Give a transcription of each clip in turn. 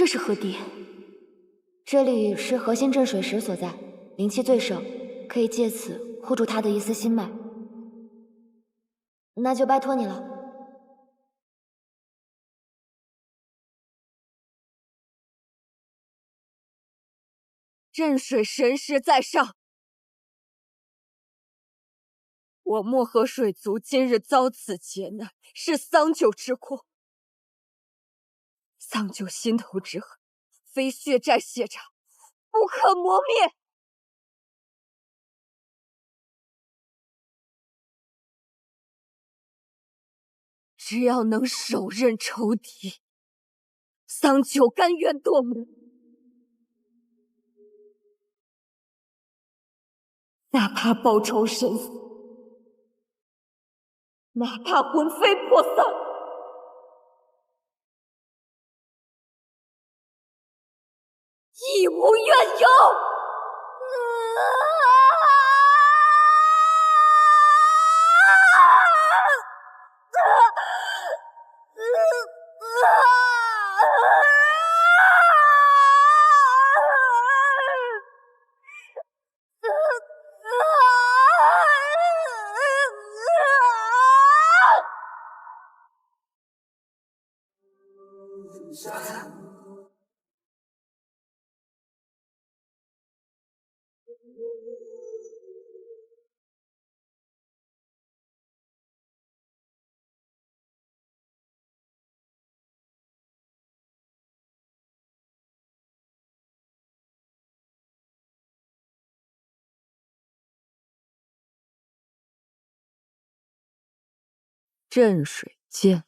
这是何地？这里是核心镇水石所在，灵气最盛，可以借此护住他的一丝心脉。那就拜托你了。镇水神石在上，我漠河水族今日遭此劫难，是桑九之过。桑九心头之恨，非血债血偿，不可磨灭。只要能手刃仇敌，桑九甘愿剁母。哪怕报仇身死，哪怕魂飞魄散，亦无怨尤。镇水剑，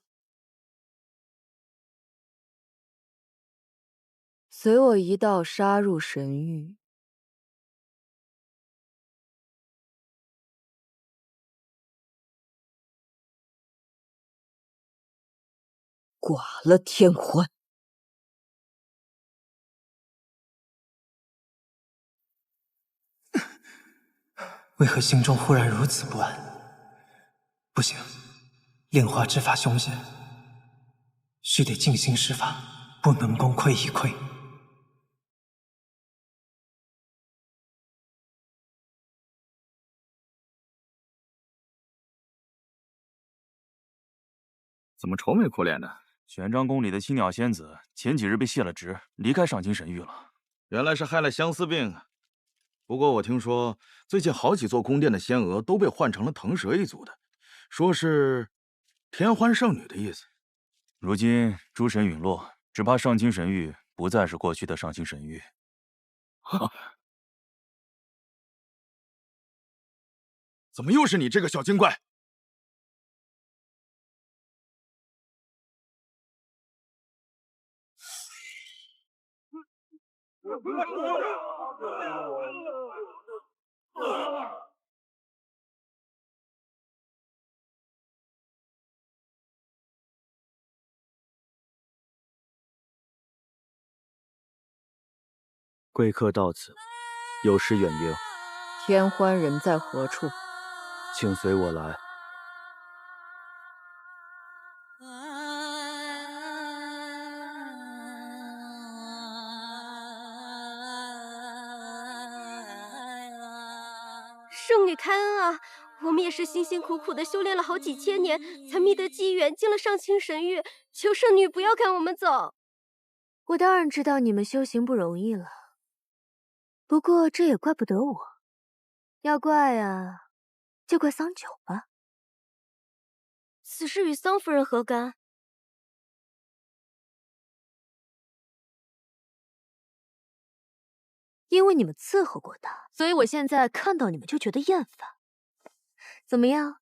随我一道杀入神域。剐了天欢！为何心中忽然如此不安？不行，炼化之法凶险，须得静心施法，不能功亏一篑。怎么愁眉苦脸的？玄奘宫里的青鸟仙子前几日被卸了职，离开上清神域了。原来是害了相思病啊！不过我听说，最近好几座宫殿的仙娥都被换成了腾蛇一族的，说是天欢圣女的意思。如今诸神陨落，只怕上清神域不再是过去的上清神域。怎么又是你这个小精怪？贵客到此，有失远迎。天欢人在何处？请随我来。圣女开恩啊！我们也是辛辛苦苦的修炼了好几千年，才觅得机缘进了上清神域，求圣女不要赶我们走。我当然知道你们修行不容易了，不过这也怪不得我，要怪啊，就怪桑九吧。此事与桑夫人何干？因为你们伺候过他，所以我现在看到你们就觉得厌烦。怎么样？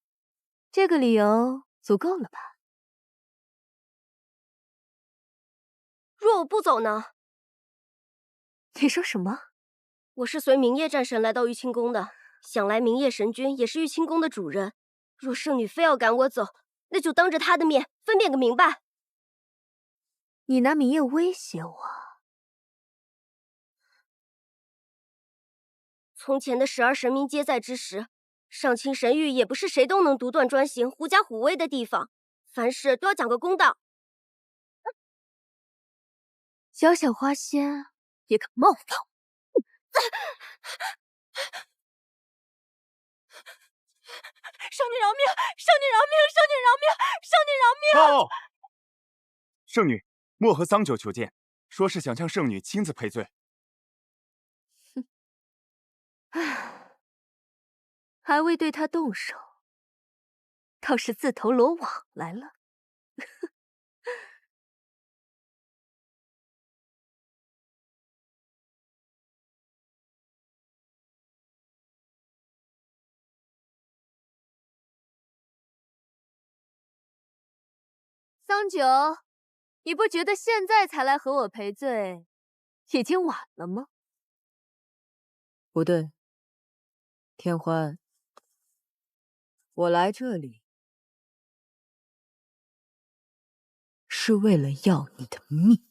这个理由足够了吧？若我不走呢？你说什么？我是随明夜战神来到玉清宫的，想来明夜神君也是玉清宫的主人。若圣女非要赶我走，那就当着他的面分辨个明白。你拿明夜威胁我？从前的12神明皆在之时，上清神域也不是谁都能独断专行、狐假虎威的地方，凡事都要讲个公道。小小花仙也敢冒犯我？圣女饶命！圣女饶命！圣女饶命！圣女饶命！哦，圣女，漠河桑九求见，说是想向圣女亲自赔罪。哼，唉，还未对他动手，倒是自投罗网来了。桑九，你不觉得现在才来和我赔罪，已经晚了吗？不对，天欢，我来这里是为了要你的命。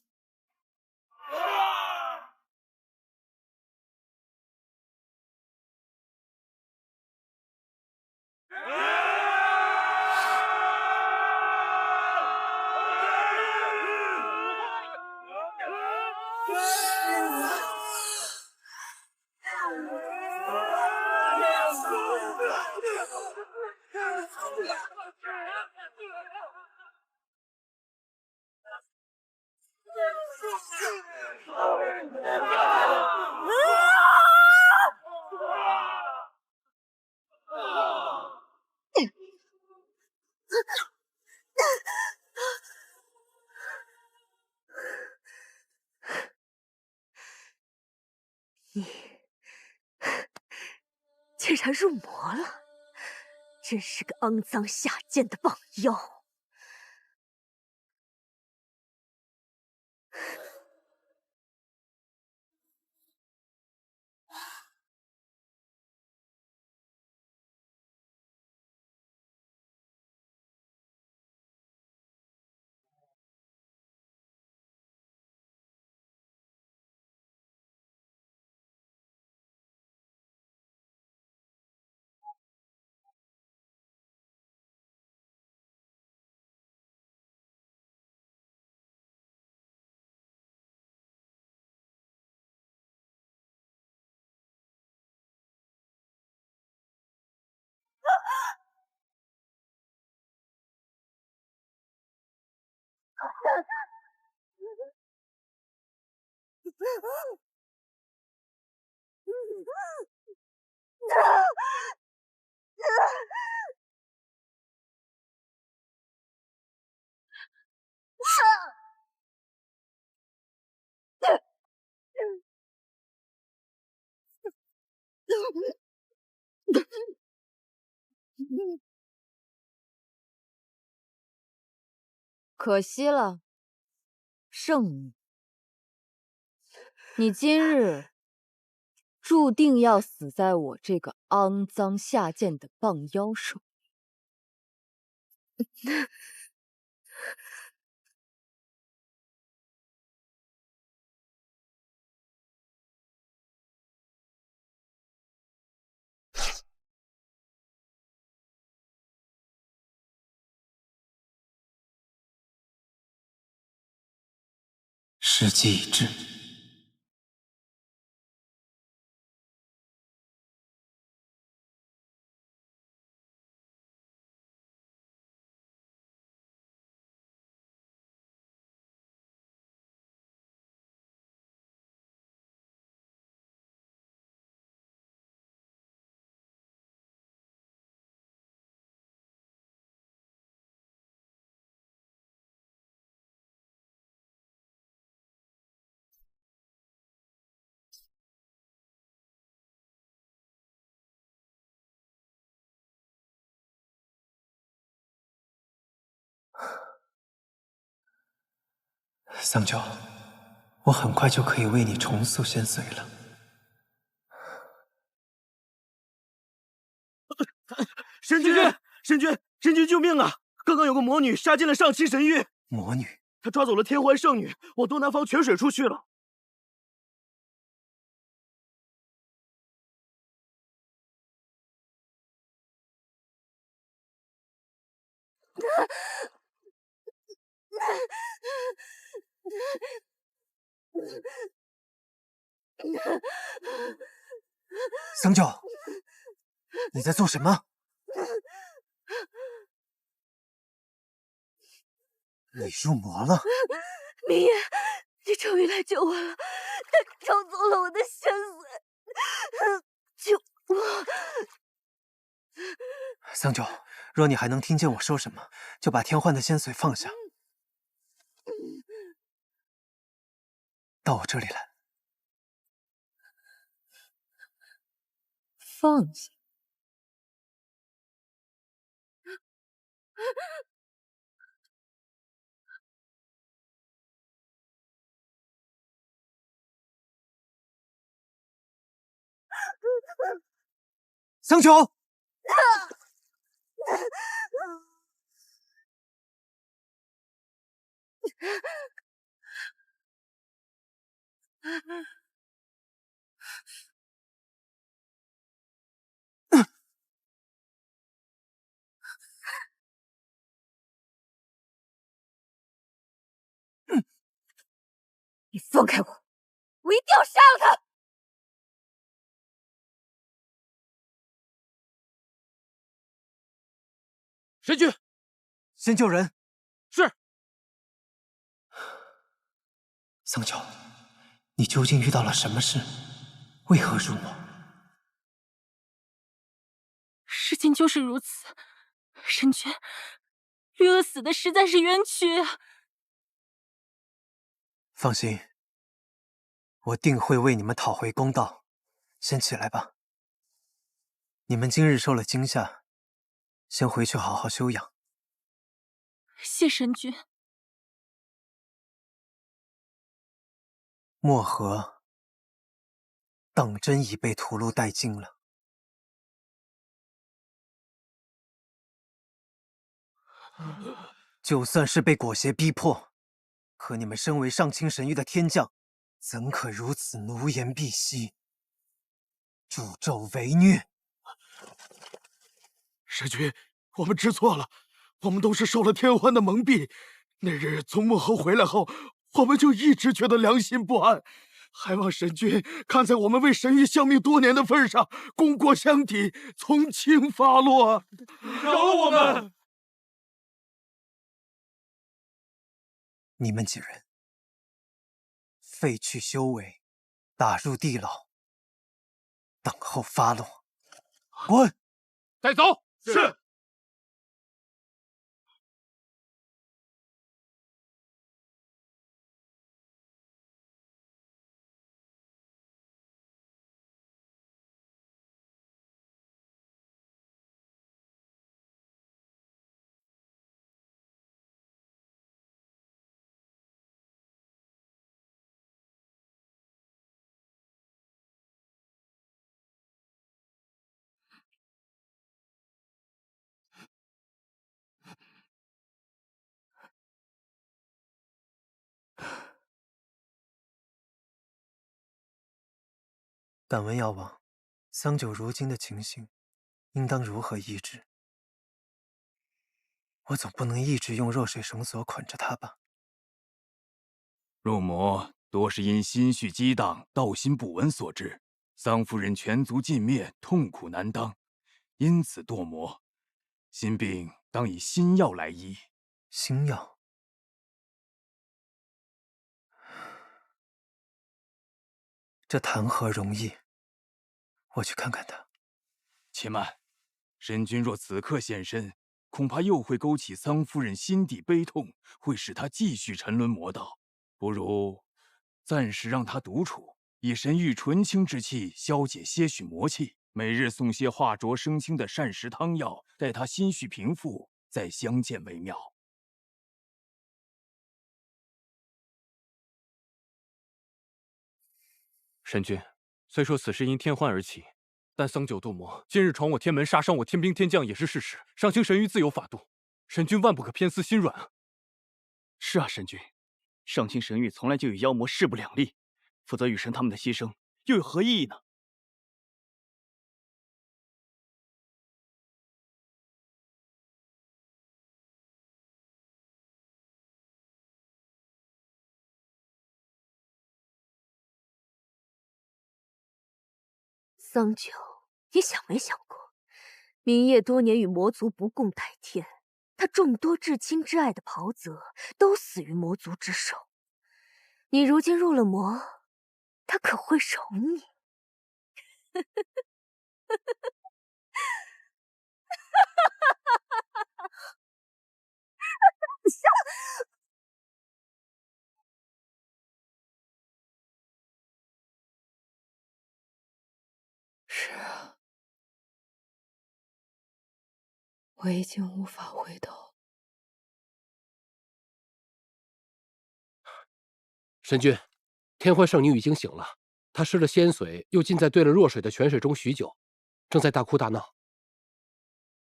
你竟然入魔了，真是个肮脏下贱的棒妖！可惜了，圣女，你今日注定要死在我这个肮脏下贱的棒妖手里。时机已至。桑九，我很快就可以为你重塑仙髓了。神君，神君，神君救命啊！刚刚有个魔女杀进了上清神域。魔女，她抓走了天欢圣女，往东南方泉水处去了。桑九，你在做什么？你入魔了？明夜，你终于来救我了，他抽走了我的仙髓，救我！桑九，若你还能听见我说什么，就把天幻的仙髓放下，到我这里来。放下。桑九，你放开我，我一定要杀了他！神君，先救人。是。桑九，你究竟遇到了什么事？为何入魔？事情就是如此，神君，绿萼死的实在是冤屈啊！放心，我定会为你们讨回公道。先起来吧，你们今日受了惊吓，先回去好好休养。谢神君。漠河当真已被屠戮殆尽了。就算是被裹挟逼迫，可你们身为上清神域的天将，怎可如此奴颜婢膝、助纣为虐？神君，我们知错了，我们都是受了天欢的蒙蔽。那日从漠河回来后，我们就一直觉得良心不安，还望神君看在我们为神域效命多年的份上，功过相抵，从轻发落，饶了我们！你们几人废去修为，打入地牢，等候发落。滚！带走。是。敢问药王，桑九如今的情形，应当如何医治？我总不能一直用弱水绳索捆着他吧？入魔多是因心绪激荡、道心不稳所致，桑夫人全族尽灭，痛苦难当，因此堕魔。心病当以心药来医。心药？这谈何容易？我去看看他。且慢，神君若此刻现身，恐怕又会勾起桑夫人心底悲痛，会使她继续沉沦魔道。不如暂时让她独处，以神域纯清之气消解些许魔气，每日送些化浊生清的膳食汤药，待她心绪平复，再相见为妙。神君，虽说此事因天欢而起，但桑九堕魔，今日闯我天门，杀伤我天兵天将也是事实。上清神域自有法度，神君万不可偏私心软啊！是啊，神君，上清神域从来就与妖魔势不两立，否则雨神他们的牺牲又有何意义呢？桑九，你想没想过，明夜多年与魔族不共戴天，他众多至亲至爱的袍泽都死于魔族之手。你如今入了魔，他可会容你？是啊，我已经无法回头。神君，天欢圣女已经醒了，她失了仙髓，又浸在兑了弱水的泉水中许久，正在大哭大闹。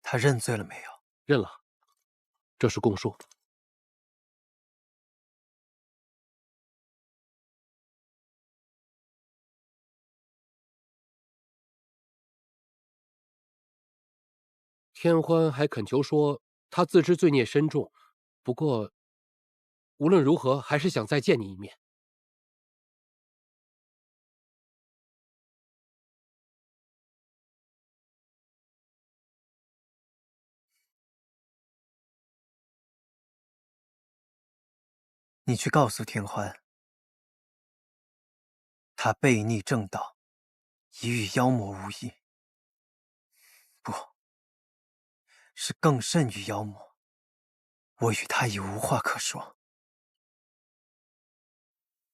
她认罪了没有？认了，这是供述。天欢还恳求说，他自知罪孽深重，不过无论如何，还是想再见你一面。你去告诉天欢，他背逆正道，已与妖魔无异。不，是更甚于妖魔。我与他已无话可说。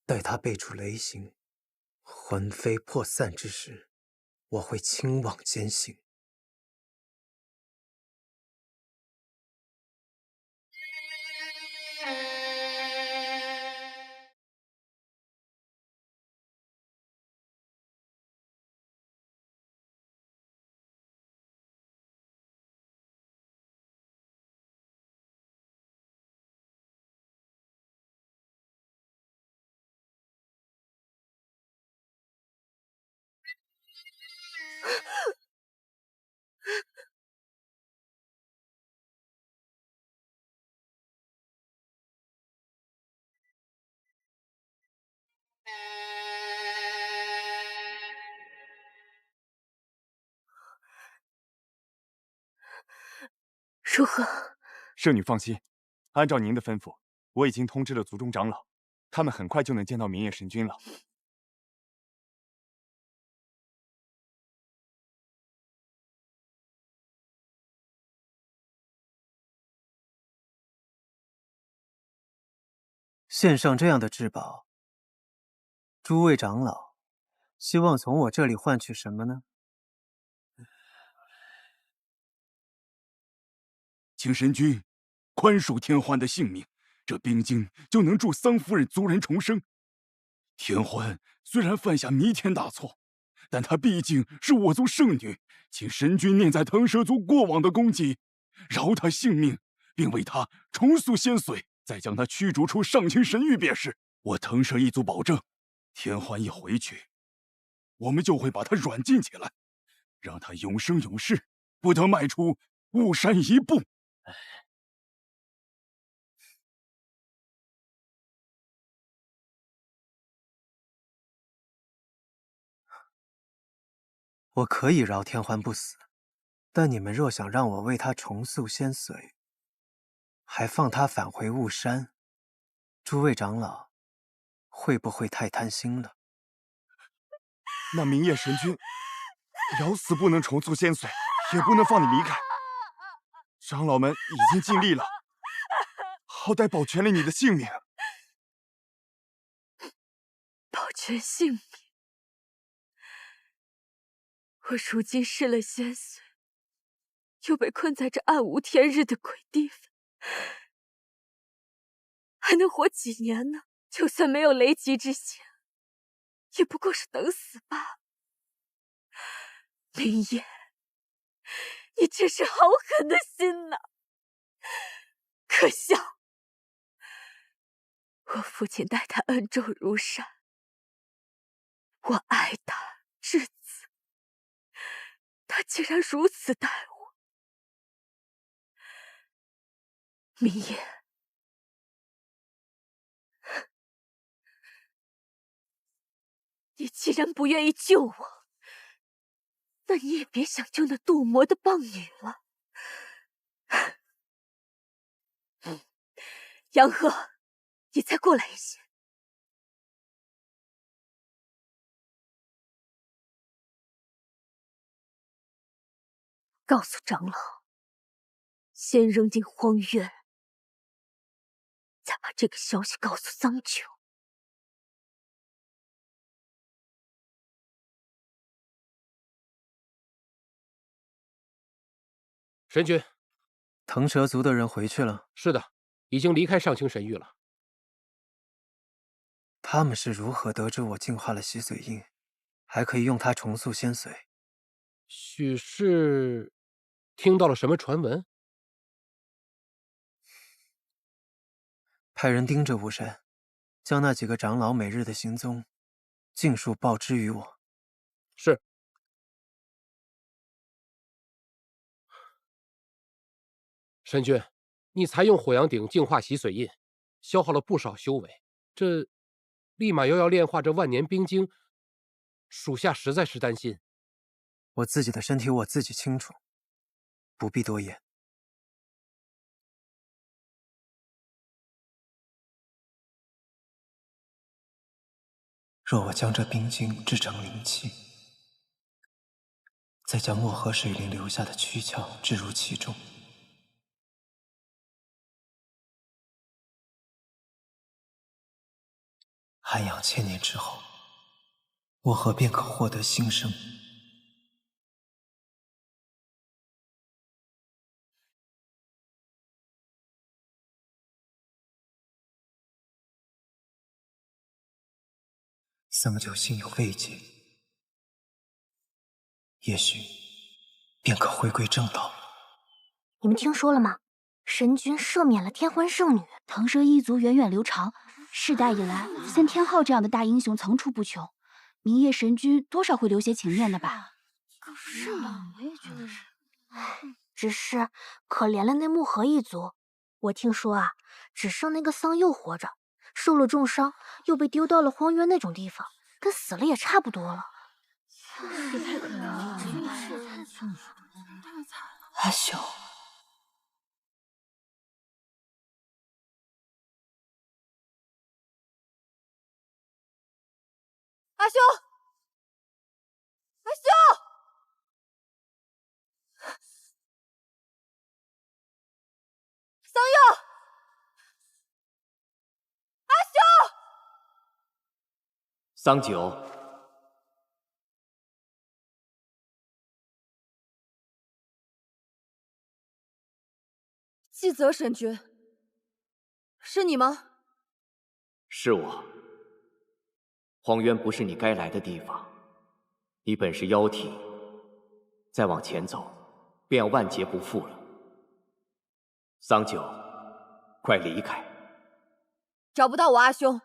待他背出雷行，魂飞魄散之时，我会亲往监行。如何？圣女放心，按照您的吩咐，我已经通知了族中长老，他们很快就能见到明夜神君了。献上这样的至宝，诸位长老希望从我这里换取什么呢？请神君宽恕天欢的性命，这冰晶就能助桑夫人族人重生。天欢虽然犯下弥天大错，但她毕竟是我族圣女，请神君念在腾蛇族过往的功绩，饶她性命，并为她重塑仙髓，再将她驱逐出上清神域便是。我腾蛇一族保证，天欢一回去，我们就会把她软禁起来，让她永生永世不得迈出巫山一步。我可以饶天欢不死，但你们若想让我为他重塑仙髓，还放他返回雾山，诸位长老会不会太贪心了？那明夜神君咬死不能重塑仙髓，也不能放你离开。长老们已经尽力了，好歹保全了你的性命。保全性命？我如今失了仙髓，又被困在这暗无天日的鬼地方，还能活几年呢？就算没有雷击之险，也不过是等死罢了。明夜，你真是好狠的心呐！可笑，我父亲待他恩重如山，我爱他至死，他竟然如此待我。明夜，你既然不愿意救我，那你也别想救那堕魔的棒女了。杨鹤，你再过来一些。告诉长老，先扔进荒渊，再把这个消息告诉桑九。神君，腾蛇族的人回去了。是的，已经离开上清神域了。他们是如何得知我净化了洗髓印，还可以用它重塑仙髓？许是听到了什么传闻？派人盯着巫山，将那几个长老每日的行踪尽数报知于我。是。神君，你采用火阳鼎净化洗髓印，消耗了不少修为，这立马又要炼化这万年冰晶，属下实在是担心。我自己的身体我自己清楚，不必多言。若我将这冰晶制成灵气，再将漠河水灵留下的躯壳置入其中，涵养1000年之后，漠河便可获得新生。桑九心有慰藉，也许便可回归正道。你们听说了吗？神君赦免了天欢圣女。腾蛇一族源远流长，世代以来，像天昊这样的大英雄层出不穷。明夜神君多少会留些情面的吧？是吗？我也觉得是。只是可怜了那木河一族。我听说啊，只剩那个桑佑活着，受了重伤，又被丢到了荒渊那种地方，跟死了也差不多了。也太可怜了，真的是太惨了。阿修，阿修，阿修，桑佑，阿修，桑九。季泽神君，是你吗？是我。荒渊不是你该来的地方，你本是妖体，再往前走，便要万劫不复了。桑九，快离开！找不到我阿兄，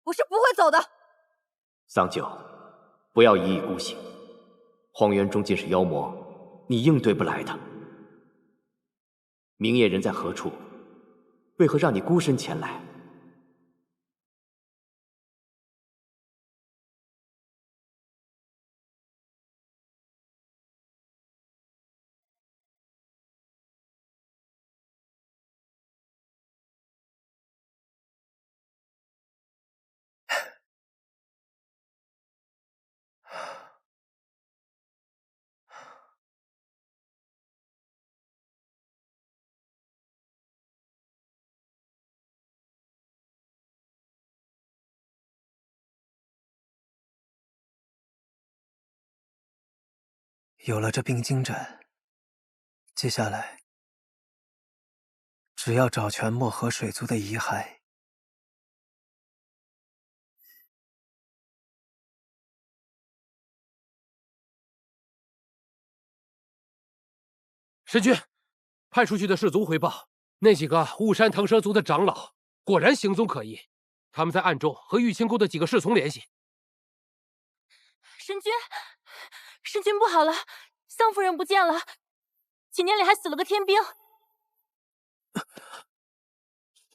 我是不会走的。桑九，不要一意孤行。荒渊终究是妖魔，你应对不来的。明夜人在何处？为何让你孤身前来？有了这冰晶trận，接下来只要找全漠河水族的遗骸。神君，派出去的士卒回报，那几个雾山腾蛇族的长老果然行踪可疑，他们在暗中和玉清宫的几个侍从联系。神君，神君不好了，桑夫人不见了，几年里还死了个天兵。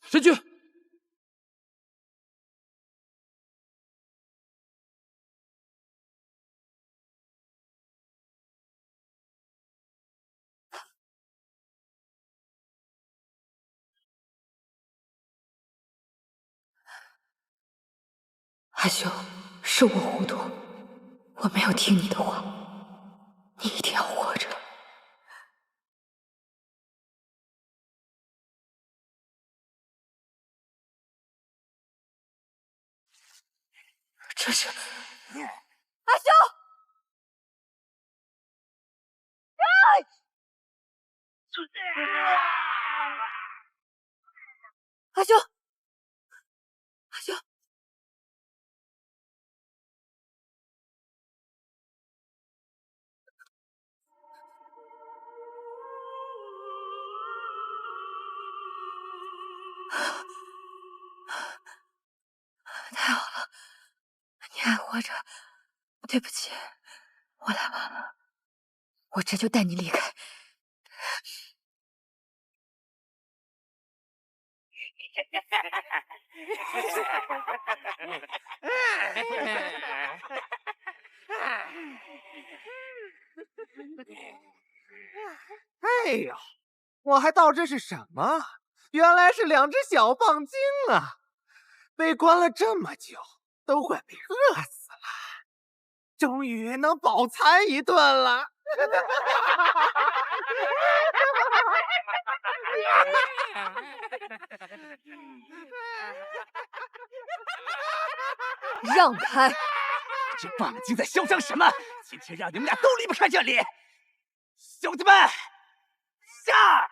神君，阿修，是我糊涂，我没有听你的话，你一定要活着。这是阿修，阿修，阿修。太好了，你还活着。对不起，我来晚了，我这就带你离开。哎呦，我还当这是什么？原来是2只小棒精啊！被关了这么久，都快被饿死了，终于能饱餐一顿了。让开！这棒精在嚣张什么？今天让你们俩都离不开这里！兄弟们，下！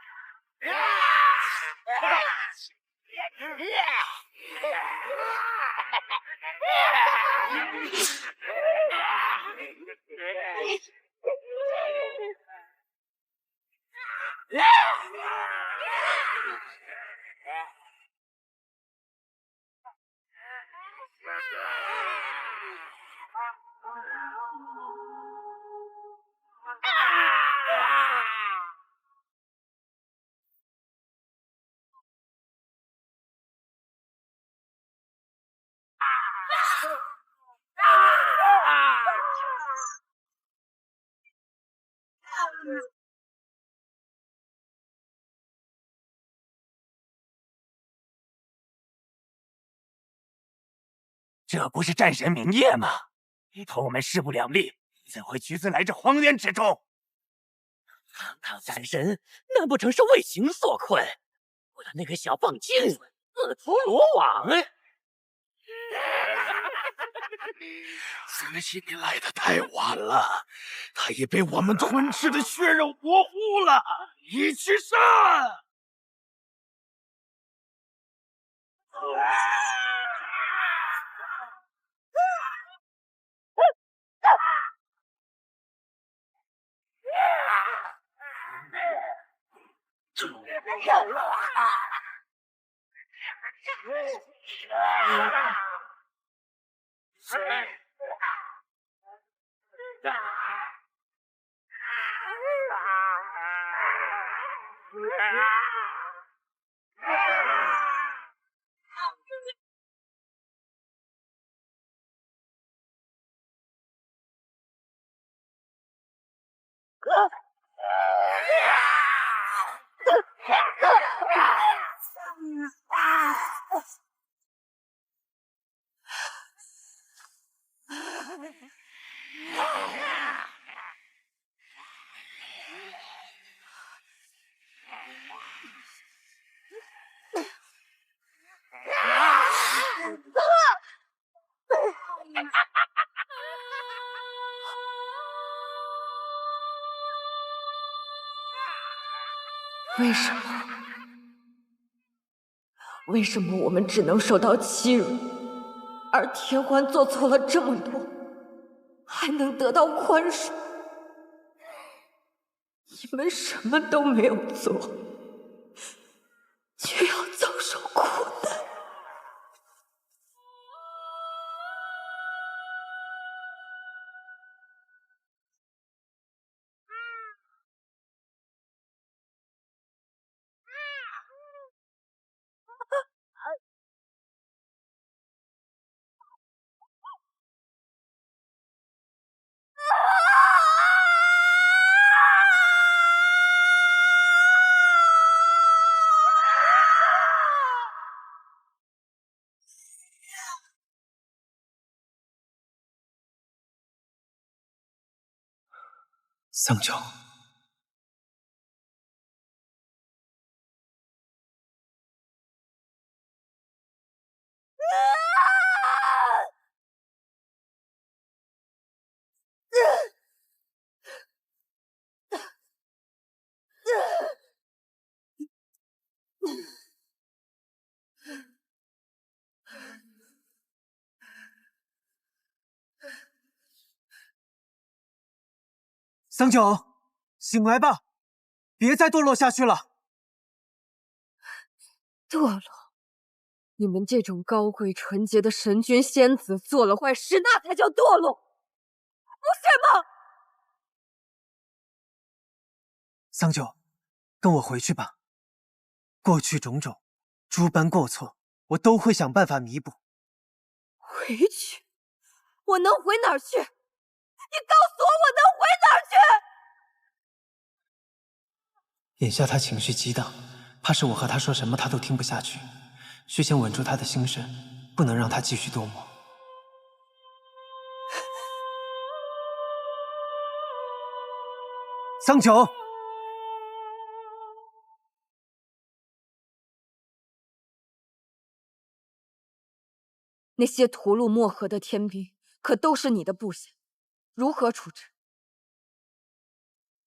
这不是战神明夜吗？同我们势不两立，怎会屈尊来这荒原之中？堂堂战神，难不成是为情所困？为了那个小棒精，自投罗网？可惜你来的太晚了，他已被我们吞噬的血肉模糊了。一起上！为什么？为什么我们只能受到欺辱，而天欢做错了这么多，还能得到宽恕？你们什么都没有做，却要遭受苦难。香九，香九，醒来吧，别再堕落下去了。堕落？你们这种高贵纯洁的神君仙子做了坏事，那才叫堕落，不是吗？香九，跟我回去吧。过去种种，诸般过错，我都会想办法弥补。回去？我能回哪儿去？你告诉我，我能回哪儿去？眼下他情绪激荡，怕是我和他说什么他都听不下去。需先稳住他的心神，不能让他继续堕魔。香九，那些屠戮漠河的天兵，可都是你的部下，如何处置？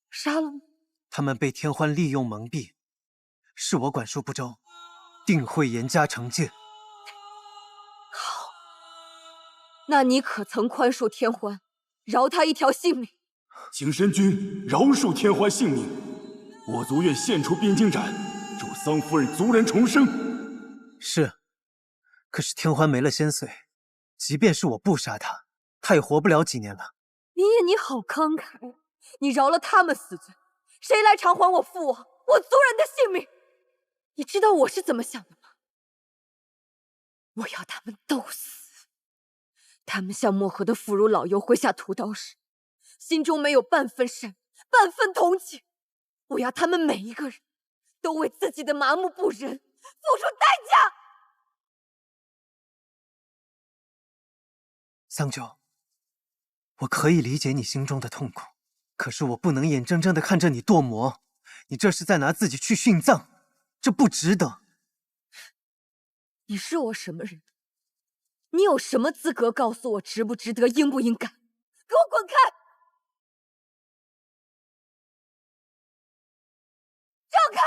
杀了吗？他们被天欢利用蒙蔽，是我管束不周，定会严加惩戒。好，那你可曾宽恕天欢，饶他一条性命？请神君饶恕天欢性命，我族愿献出冰晶斩，助桑夫人族人重生。是，可是天欢没了仙髓，即便是我不杀他，他也活不了几年了。林烨，你好慷慨，你饶了他们死罪，谁来偿还我父王、我族人的性命？你知道我是怎么想的吗？我要他们都死。他们向漠河的妇孺老幼挥下屠刀时，心中没有半分善，半分同情。我要他们每一个人都为自己的麻木不仁付出代价。香九，我可以理解你心中的痛苦，可是我不能眼睁睁地看着你堕魔，你这是在拿自己去殉葬，这不值得。你是我什么人？你有什么资格告诉我值不值得、应不应该？给我滚开！让开！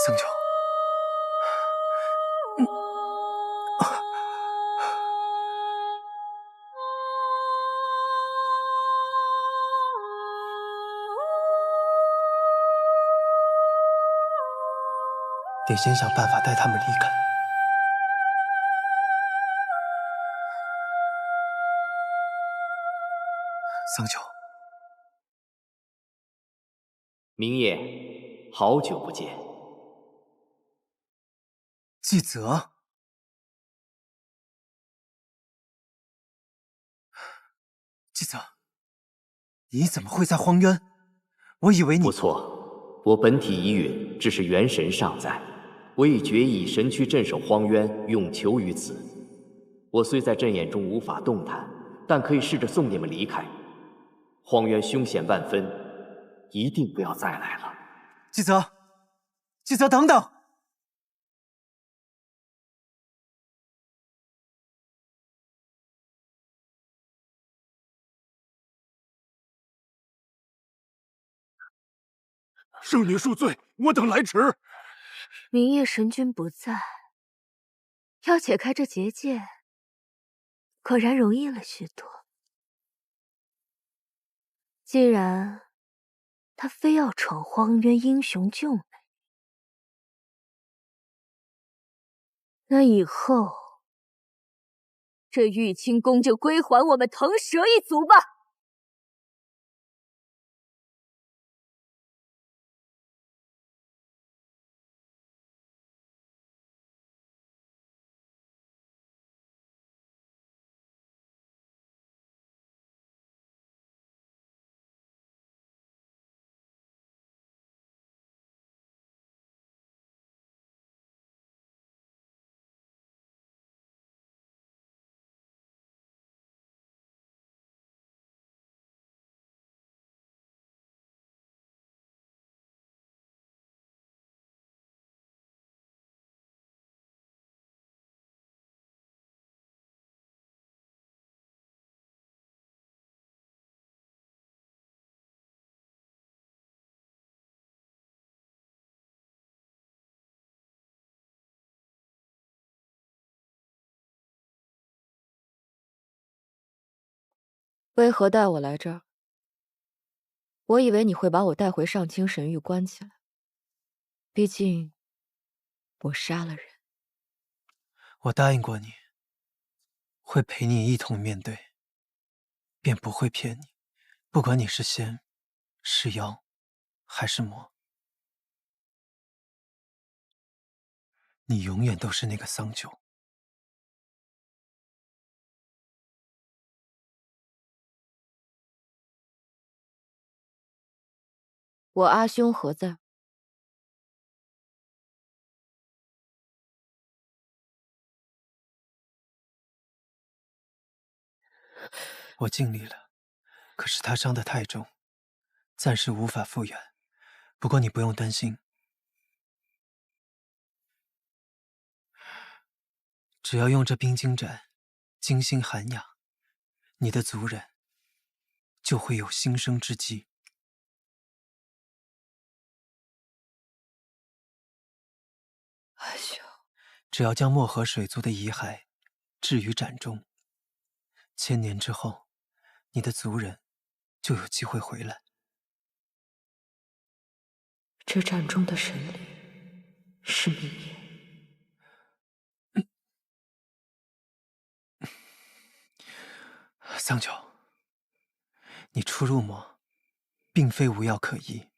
香九，得先想办法带他们离开。香九，明夜，好久不见。季泽，季泽，你怎么会在荒渊？我以为你……不错，我本体已陨，只是元神尚在。我已决意以神躯镇守荒渊，永囚于此。我虽在阵眼中无法动弹，但可以试着送你们离开。荒渊凶险万分，一定不要再来了。季泽，季泽，等等！圣女恕罪，我等来迟。明夜神君不在，要解开这结界，果然容易了许多。既然他非要闯荒渊英雄救美，那以后这玉清宫就归还我们腾蛇一族吧。为何带我来这儿？我以为你会把我带回上清神域关起来，毕竟我杀了人。我答应过你，会陪你一同面对，便不会骗你。不管你是仙、是妖，还是魔，你永远都是那个桑九。我阿兄何在？我尽力了，可是他伤得太重，暂时无法复原。不过你不用担心，只要用这冰晶斩精心涵养，你的族人就会有新生之机。阿兄，只要将漠河水族的遗骸置于斩中，1000年之后，你的族人就有机会回来。这战中的神灵是明夜。桑九，你初入魔，并非无药可医。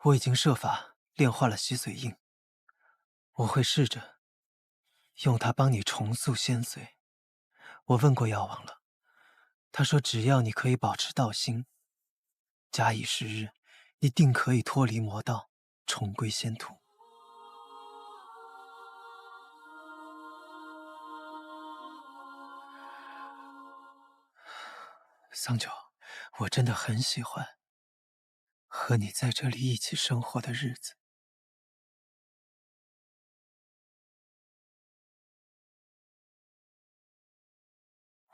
我已经设法炼化了洗髓印，我会试着用它帮你重塑仙髓。我问过药王了，他说只要你可以保持道心，假以时日，一定可以脱离魔道，重归仙途。桑九，我真的很喜欢和你在这里一起生活的日子。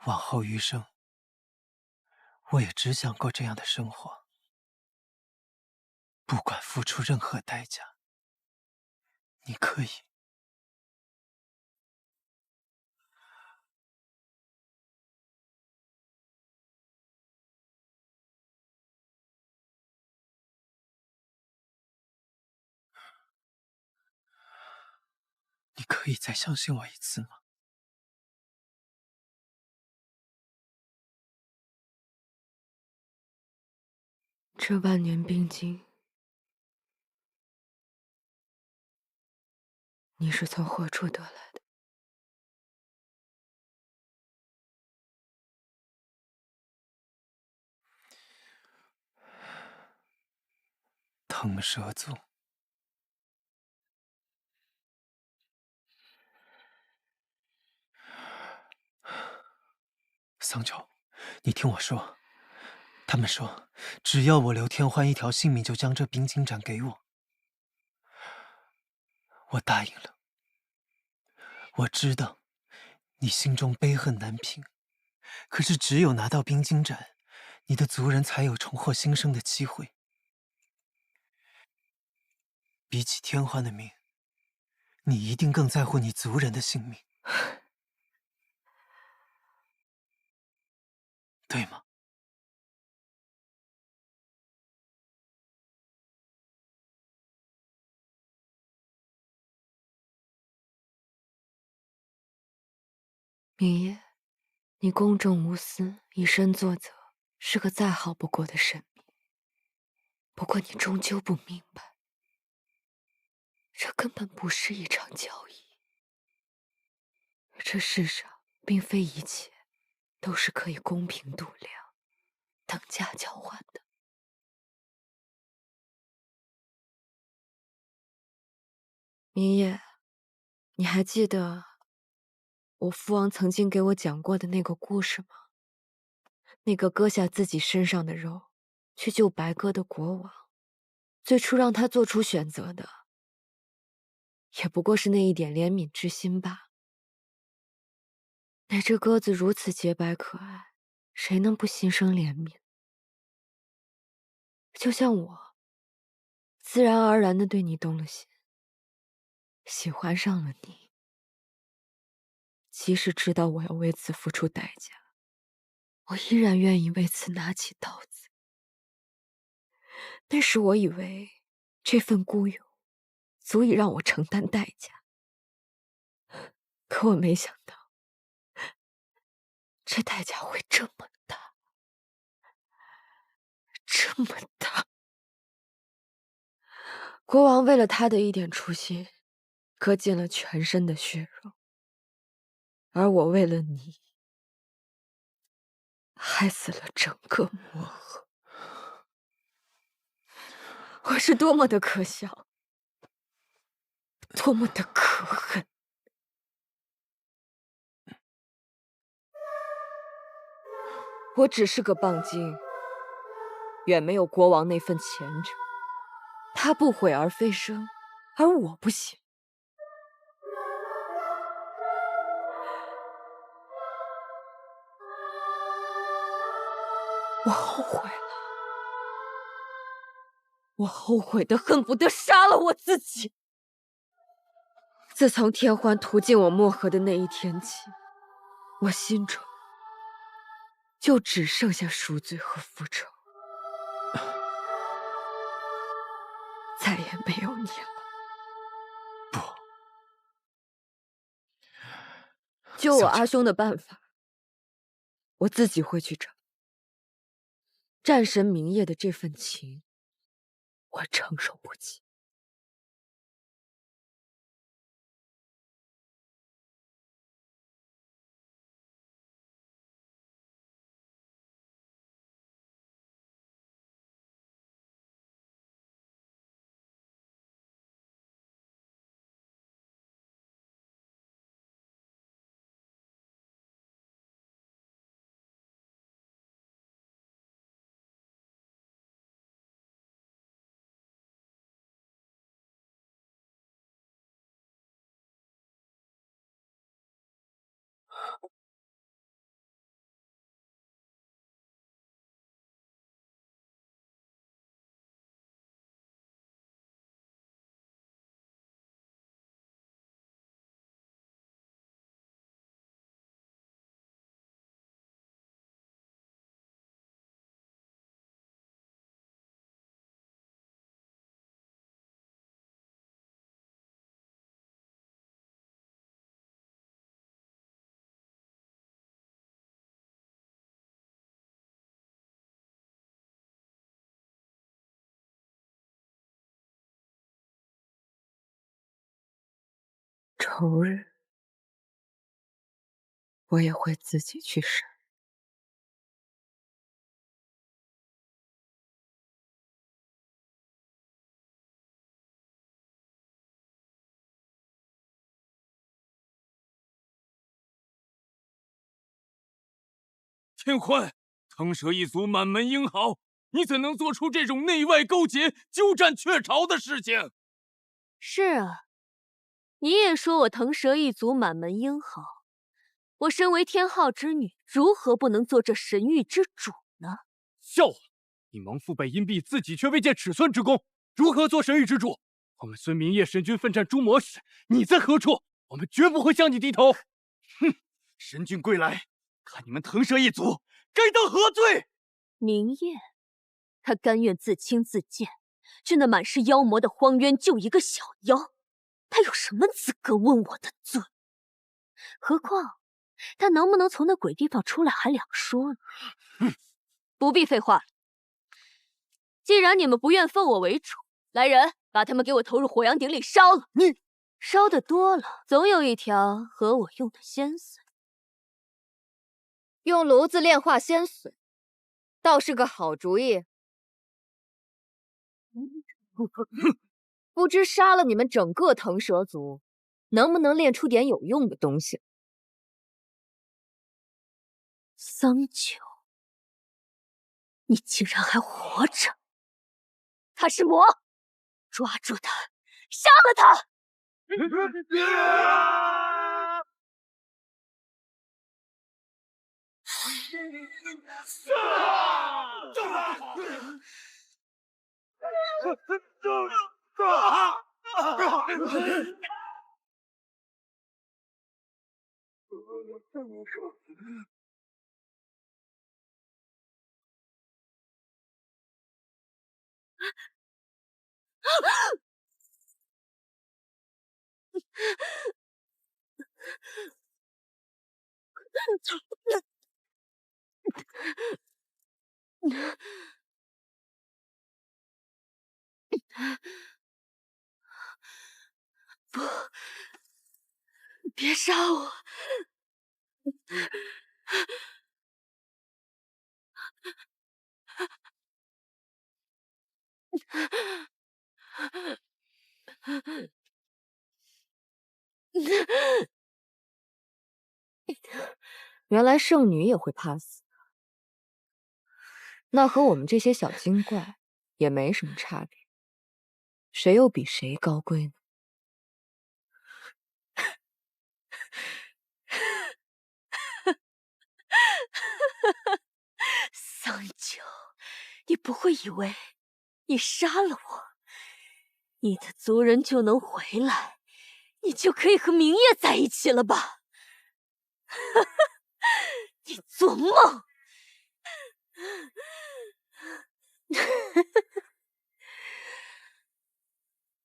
往后余生，我也只想过这样的生活，不管付出任何代价。你可以。你可以再相信我一次吗？这万年冰晶，你是从何处得来的？腾蛇族。桑九，你听我说，他们说，只要我留天欢一条性命，就将这冰晶斩给我。我答应了。我知道你心中悲恨难平，可是只有拿到冰晶斩，你的族人才有重获新生的机会。比起天欢的命，你一定更在乎你族人的性命，对吗？明夜，你公正无私，以身作则，是个再好不过的神明。不过你终究不明白，这根本不是一场交易。这世上并非一切都是可以公平度量、等价交换的。明夜，你还记得我父王曾经给我讲过的那个故事吗？那个割下自己身上的肉去救白鸽的国王，最初让他做出选择的，也不过是那一点怜悯之心罢。那只鸽子如此洁白可爱，谁能不心生怜悯？就像我，自然而然地对你动了心，喜欢上了你，即使知道我要为此付出代价。我依然愿意为此拿起刀子。那时我以为这份孤勇足以让我承担代价，可我没想到，这代价会这么大，这么大。国王为了他的一点初心，割尽了全身的血肉，而我为了你，害死了整个魔河。我是多么的可笑，多么的可恨！我只是个棒精，远没有国王那份前程。他不毁而飞升，而我不行。我后悔了，我后悔的恨不得杀了我自己。自从天欢屠尽我漠河的那一天起，我心中就只剩下赎罪和复仇，再也没有你了。救我阿兄的办法，我自己会去找。战神明夜的这份情，我承受不起。仇日，我也会自己去审。天欢，腾蛇一族满门英豪，你怎能做出这种内外勾结、鸠占鹊巢的事情？是啊，你也说我腾蛇一族满门英豪，我身为天昊之女，如何不能做这神域之主呢？笑话！你蒙父辈荫庇，自己却未见尺寸之功，如何做神域之主？我们孙明夜神君奋战诸魔时，你在何处？我们绝不会向你低头。哼！神君归来，看你们腾蛇一族该当何罪？明夜，他甘愿自轻自贱，去那满是妖魔的荒渊救一个小妖，他有什么资格问我的罪？何况他能不能从那鬼地方出来还两说呢。不必废话了，既然你们不愿奉我为主，来人，把他们给我投入火阳鼎里烧了。你烧的多了，总有一条合我用的仙髓。用炉子炼化仙髓，倒是个好主意。不知杀了你们整个腾蛇族，能不能炼出点有用的东西？桑九，你竟然还活着！他是魔，抓住他，杀了他！不，别杀我！原来圣女也会怕死，那和我们这些小精怪也没什么差别，谁又比谁高贵呢？桑九，你不会以为你杀了我，你的族人就能回来，你就可以和明夜在一起了吧？你做梦！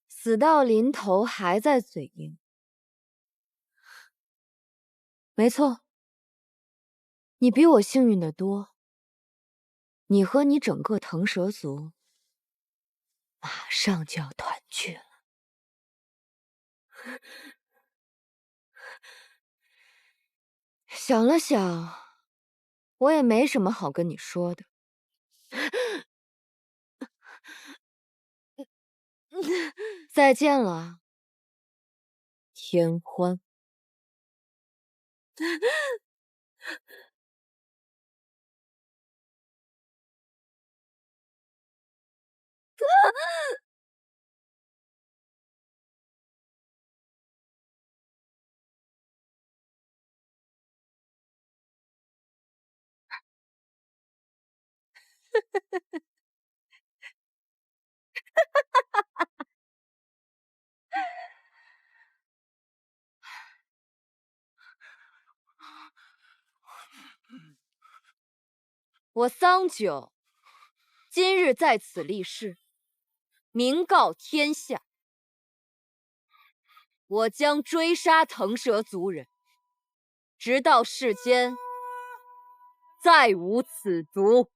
死到临头还在嘴硬。没错，你比我幸运的多。你和你整个腾蛇族马上就要团聚了。想了想，我也没什么好跟你说的。再见了，天欢。我桑九今日在此立誓，明告天下，我将追杀腾蛇族人，直到世间再无此族。